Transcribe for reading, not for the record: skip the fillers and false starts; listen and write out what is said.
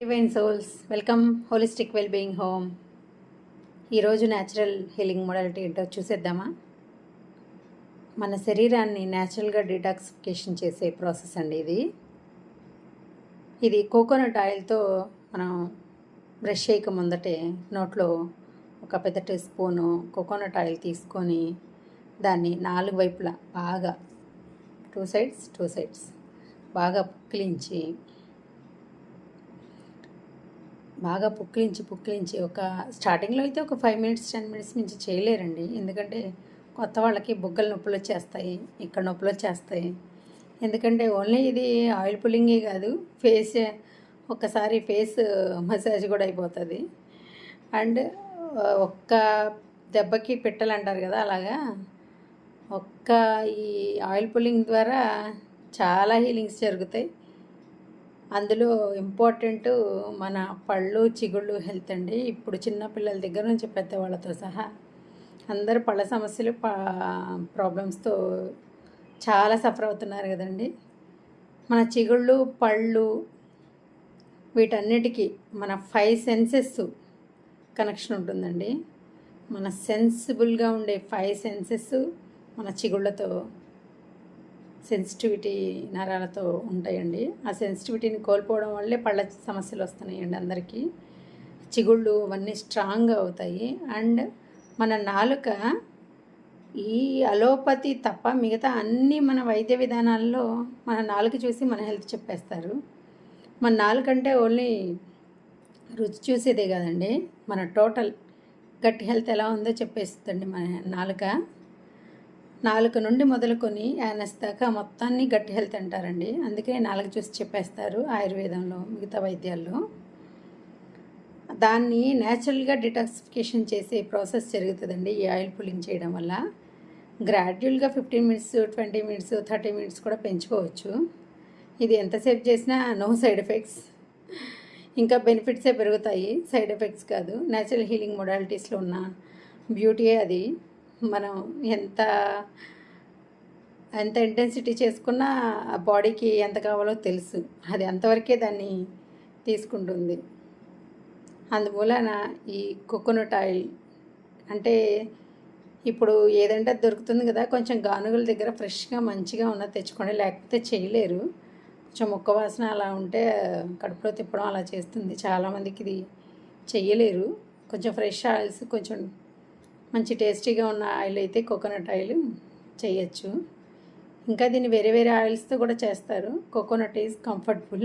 Divine souls welcome holistic wellbeing home. ఈరోజు natural healing modality ఏంటో చూసేద్దామా. మన శరీరాన్ని న్యాచురల్గా డిటాక్సిఫికేషన్ చేసే ప్రాసెస్ అండి ఇది కోకోనట్ ఆయిల్తో మనం బ్రష్ చేయక ముందటే నోట్లో ఒక పెద్ద స్పూను కోకోనట్ ఆయిల్ తీసుకొని దాన్ని 4 వైపులా బాగా టూ సైడ్స్ బాగా పుక్కిలించి ఒక స్టార్టింగ్లో అయితే ఒక 5 మినిట్స్ 10 మినిట్స్ నుంచి చేయలేరండి. ఎందుకంటే కొత్త వాళ్ళకి బుగ్గల నొప్పులు వచ్చేస్తాయి, ఇక్కడ నొప్పులు వచ్చేస్తాయి. ఎందుకంటే ఓన్లీ ఇది ఆయిల్ పుల్లింగే కాదు, ఒక్కసారి ఫేస్ మసాజ్ కూడా అయిపోతుంది. అండ్ ఒక్క దెబ్బకి పిట్టలు అంటారు కదా, అలాగా ఈ ఆయిల్ పుల్లింగ్ ద్వారా చాలా హీలింగ్స్ జరుగుతాయి. అందులో ఇంపార్టెంట్ మన పళ్ళు చిగుళ్ళు హెల్త్ అండి. ఇప్పుడు చిన్నపిల్లల దగ్గర నుంచి పెద్దవాళ్ళతో సహా అందరూ పళ్ళ సమస్యలు ప్రాబ్లమ్స్తో చాలా సఫర్ అవుతున్నారు కదండి. మన చిగుళ్ళు పళ్ళు వీటన్నిటికీ మన 5 సెన్సెస్ కనెక్షన్ ఉంటుందండి. మన సెన్సిబుల్గా ఉండే 5 సెన్సెస్ మన చిగుళ్ళతో సెన్సిటివిటీ నరాలతో ఉంటాయండి. ఆ సెన్సిటివిటీని కోల్పోవడం వల్లే పళ్ళ సమస్యలు వస్తున్నాయండి అందరికీ. చిగుళ్ళు అవన్నీ స్ట్రాంగ్గా అవుతాయి. అండ్ మన నాలుక ఈ అలోపతి తప్ప మిగతా అన్నీ మన వైద్య విధానాల్లో మన నాలుక చూసి మన హెల్త్ చెప్పేస్తారు. మన నాలుక అంటే ఓన్లీ రుచి చూసేదే కాదండి, మన టోటల్ గట్ హెల్త్ ఎలా ఉందో చెప్పేస్తుందండి మన నాలుక నుండి మొదలుకొని యానస్ దాకా మొత్తాన్ని గట్టి హెల్త్ అంటారండి. అందుకే నాలుక చూసి చెప్పేస్తారు ఆయుర్వేదంలో, మిగతా వైద్యాల్లో. దాన్ని న్యాచురల్గా డిటాక్సిఫికేషన్ చేసే ప్రాసెస్ జరుగుతుందండి ఈ ఆయిల్ పుల్లింగ్ చేయడం వల్ల. గ్రాడ్యువల్గా 15 మినిట్స్ 20 మినిట్స్ 30 మినిట్స్ కూడా పెంచుకోవచ్చు. ఇది ఎంతసేపు చేసినా నో సైడ్ ఎఫెక్ట్స్, ఇంకా బెనిఫిట్సే పెరుగుతాయి, సైడ్ ఎఫెక్ట్స్ కాదు. న్యాచురల్ హీలింగ్ మోడాలిటీస్లో ఉన్న బ్యూటీయే అది. మనం ఎంత ఇంటెన్సిటీ చేసుకున్నా ఆ బాడీకి ఎంత కావాలో తెలుసు, అది అంతవరకే దాన్ని తీసుకుంటుంది. అందువలన ఈ కోకోనట్ ఆయిల్ అంటే ఇప్పుడు ఏదంటే దొరుకుతుంది కదా, కొంచెం గానుగుల దగ్గర ఫ్రెష్గా మంచిగా ఉన్నది తెచ్చుకోండి, లేకపోతే చేయలేరు. కొంచెం ముక్క వాసన అలా ఉంటే కడుపులో తిప్పడం అలా చేస్తుంది. చాలామందికి ఇది చెయ్యలేరు. కొంచెం ఫ్రెష్ ఆయిల్స్, కొంచెం మంచి టేస్టీగా ఉన్న ఆయిల్ అయితే కోకోనట్ ఆయిల్ చేయొచ్చు. ఇంకా దీన్ని వేరే ఆయిల్స్తో కూడా చేస్తారు. Coconut is comfortable.